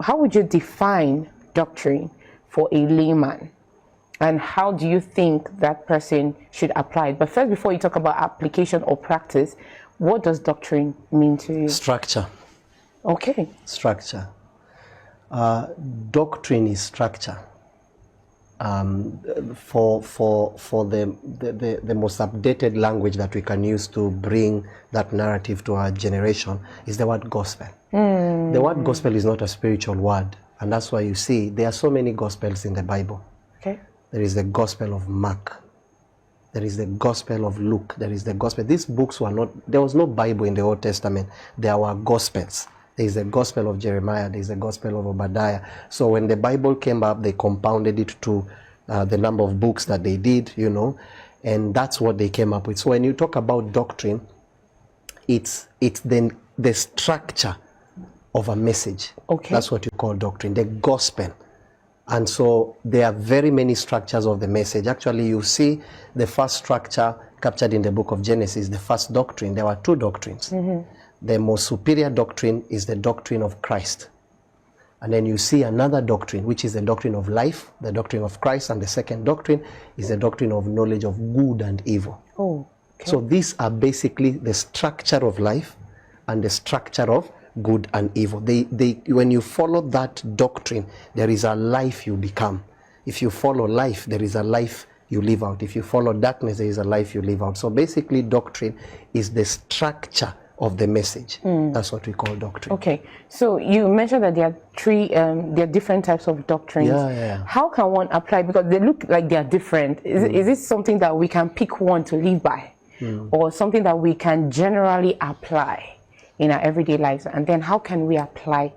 how would you define doctrine for a layman? And how do you think that person should apply it? But first, before you talk about application or practice, what does doctrine mean to you? Structure. Okay. Structure. Doctrine is structure. For the most updated language that we can use to bring that narrative to our generation is the word gospel. The word gospel is not a spiritual word, and that's why you see there are so many gospels in the Bible. Okay. There is the gospel of Mark. There is the gospel of Luke. There is the gospel. These books were not, there was no Bible in the Old Testament. There were gospels. There is the gospel of Jeremiah. There is the gospel of Obadiah. So when the Bible came up, they compounded it to the number of books that they did, you know, and that's what they came up with. So when you talk about doctrine, it's then the structure of a message. Okay. That's what you call doctrine, the gospel. And so there are very many structures of the message. Actually, you see the first structure captured in the book of Genesis, the first doctrine. There were two doctrines. The most superior doctrine is the doctrine of Christ. And then you see another doctrine, which is the doctrine of life, the doctrine of Christ. And the second doctrine is the doctrine of knowledge of good and evil. Oh, okay. So these are basically the structure of life and the structure of good and evil. When you follow that doctrine, there is a life you become. If you follow life, there is a life you live out. If you follow darkness, there is a life you live out. So basically, doctrine is the structure of the message. That's what we call doctrine. Okay. So you mentioned that there are there are different types of doctrines. Yeah. How can one apply? Because they look like they are different. Is this something that we can pick one to live by, or something that we can generally apply in our everyday lives? And then how can we apply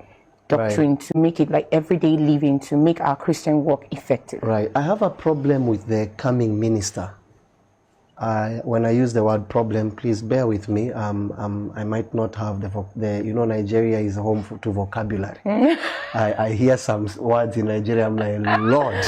doctrine to make it like everyday living, to make our Christian walk effective? Right. I have a problem with the coming minister. When I use the word problem, please bear with me. I might not have the you know, Nigeria is home to vocabulary. I hear some words in Nigeria, I'm like, Lord.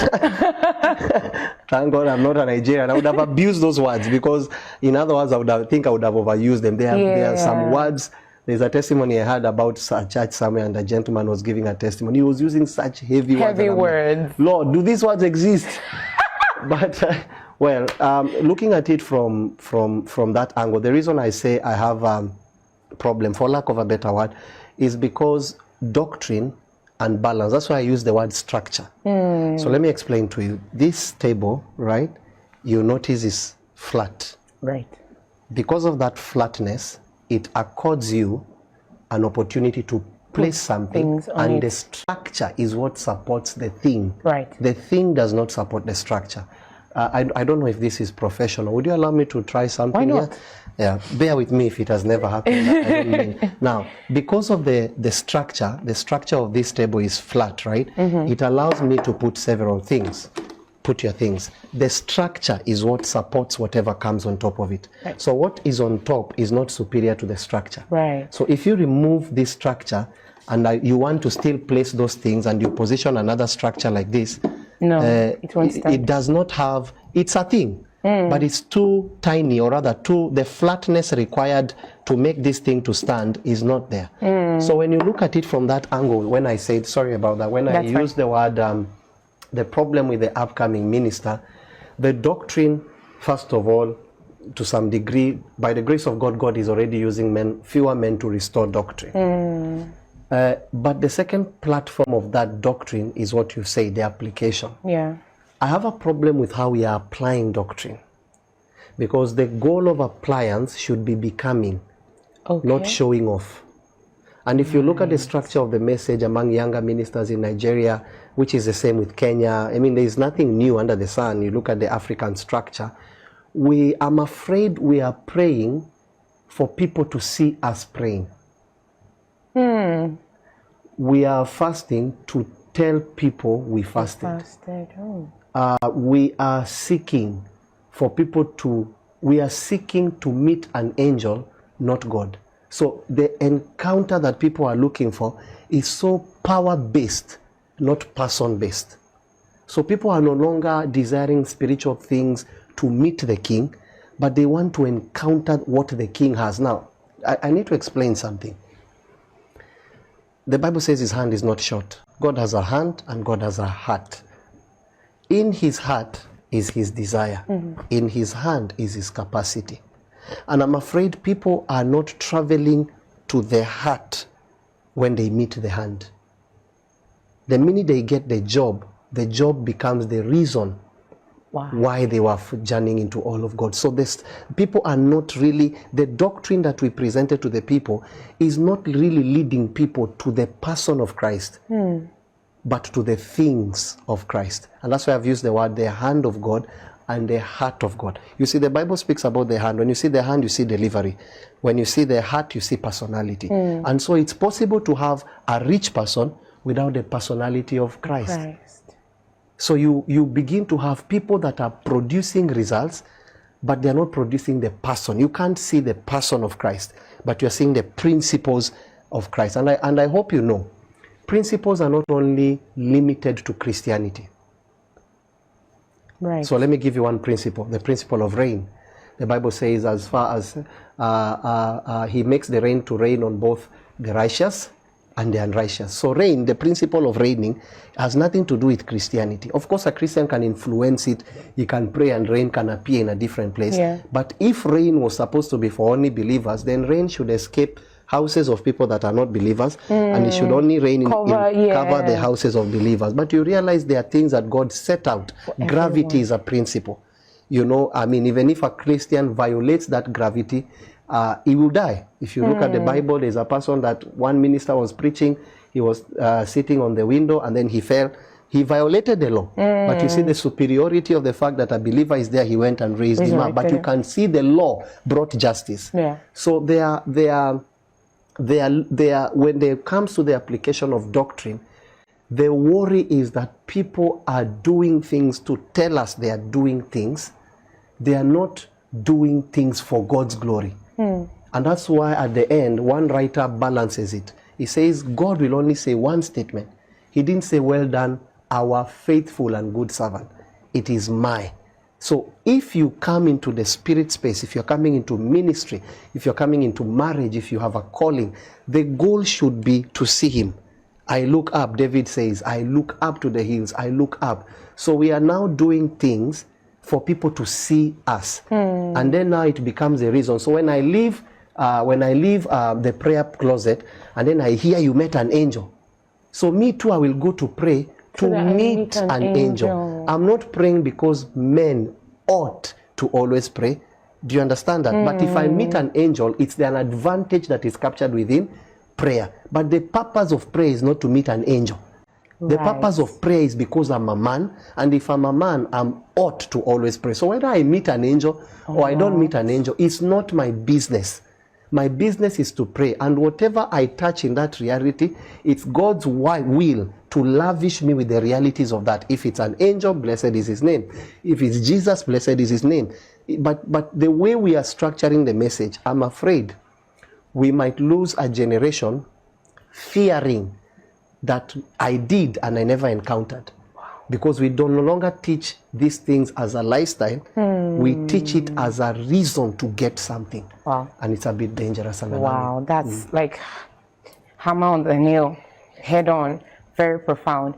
Thank God I'm not a Nigerian. I would have abused those words, because in other words, I would have overused them. There are some words. There's a testimony I heard about a church somewhere, and a gentleman was giving a testimony. He was using such heavy words. Like, Lord, do these words exist? But looking at it from that angle, the reason I say I have a problem, for lack of a better word, is because doctrine and balance. That's why I use the word structure. So let me explain to you. This table, right, you notice is flat. Right. Because of that flatness, it accords you an opportunity to place something, and the structure is what supports the thing. Right. The thing does not support the structure. I don't know if this is professional. Would you allow me to try something? Why not? Here? Yeah, bear with me if it has never happened. I don't mean. Now, because of the structure of this table is flat, right? It allows me to put several things. Put your things. The structure is what supports whatever comes on top of it. Right. So what is on top is not superior to the structure. Right. So if you remove this structure and you want to still place those things, and you position another structure like this, no, it won't stand. It does not have, it's a thing, but it's too tiny, or rather the flatness required to make this thing to stand is not there. So when you look at it from that angle, when I said, sorry about that, when I used the word, the problem with the upcoming minister, the doctrine, first of all, to some degree, by the grace of God, God is already using fewer men to restore doctrine. But the second platform of that doctrine is what you say, the application. Yeah. I have a problem with how we are applying doctrine, because the goal of appliance should be becoming, not showing off. And if you look at the structure of the message among younger ministers in Nigeria, which is the same with Kenya, I mean, there is nothing new under the sun. You look at the African structure. I'm afraid we are praying for people to see us praying. We are fasting to tell people we fasted. We are seeking for people we are seeking to meet an angel, not God. So the encounter that people are looking for is so power-based, not person-based. So people are no longer desiring spiritual things to meet the king, but they want to encounter what the king has. Now, I need to explain something. The Bible says his hand is not short. God has a hand and God has a heart. In his heart is his desire. In his hand is his capacity. And I'm afraid people are not traveling to the heart when they meet the hand. The minute they get the job becomes the reason why they were journeying into all of God. So people are not really, the doctrine that we presented to the people is not really leading people to the person of Christ, but to the things of Christ. And that's why I've used the word, the hand of God and the heart of God. You see, the Bible speaks about the hand. When you see the hand, you see delivery. When you see the heart, you see personality. And so it's possible to have a rich person without the personality of Christ. So you begin to have people that are producing results, but they're not producing the person. You can't see the person of Christ, but you're seeing the principles of Christ. And I hope you know, principles are not only limited to Christianity. Right. So let me give you one principle, the principle of rain. The Bible says as far as he makes the rain to rain on both the righteous and the unrighteous. So rain, the principle of raining, has nothing to do with Christianity. Of course, a Christian can influence it. He can pray and rain can appear in a different place. But if rain was supposed to be for only believers, then rain should escape houses of people that are not believers, and it should only rain cover the houses of believers. But you realize there are things that God set out. Gravity is a principle. You know, I mean, even if a Christian violates that gravity, he will die. If you look at the Bible, there's a person that one minister was preaching, he was sitting on the window and then he fell. He violated the law. But you see the superiority of the fact that a believer is there, he went and raised him up. But you can see the law brought justice. So when it comes to the application of doctrine, the worry is that people are doing things to tell us they are doing things. They are not doing things for God's glory. And that's why at the end, one writer balances it. He says, God will only say one statement. He didn't say, well done, our faithful and good servant. It is my. So if you come into the spirit space, if you're coming into ministry, if you're coming into marriage, if you have a calling, the goal should be to see him. I look up, David says, I look up to the hills, I look up. So we are now doing things for people to see us. And then now it becomes a reason. So when I leave the prayer closet and then I hear you met an angel, so me too, I will go to pray to meet an angel. I'm not praying because men ought to always pray. Do you understand that? But if I meet an angel, it's an advantage that is captured within prayer. But the purpose of prayer is not to meet an angel. The purpose of prayer is because I'm a man, and if I'm a man, I'm ought to always pray. So whether I meet an angel or I don't meet an angel, it's not my business. My business is to pray, and whatever I touch in that reality, it's God's will to lavish me with the realities of that. If it's an angel, blessed is his name. If it's Jesus, blessed is his name. But the way we are structuring the message, I'm afraid we might lose a generation fearing that I did and I never encountered. Because we no longer teach these things as a lifestyle. We teach it as a reason to get something. And it's a bit dangerous. That's like hammer on the nail, head on, very profound.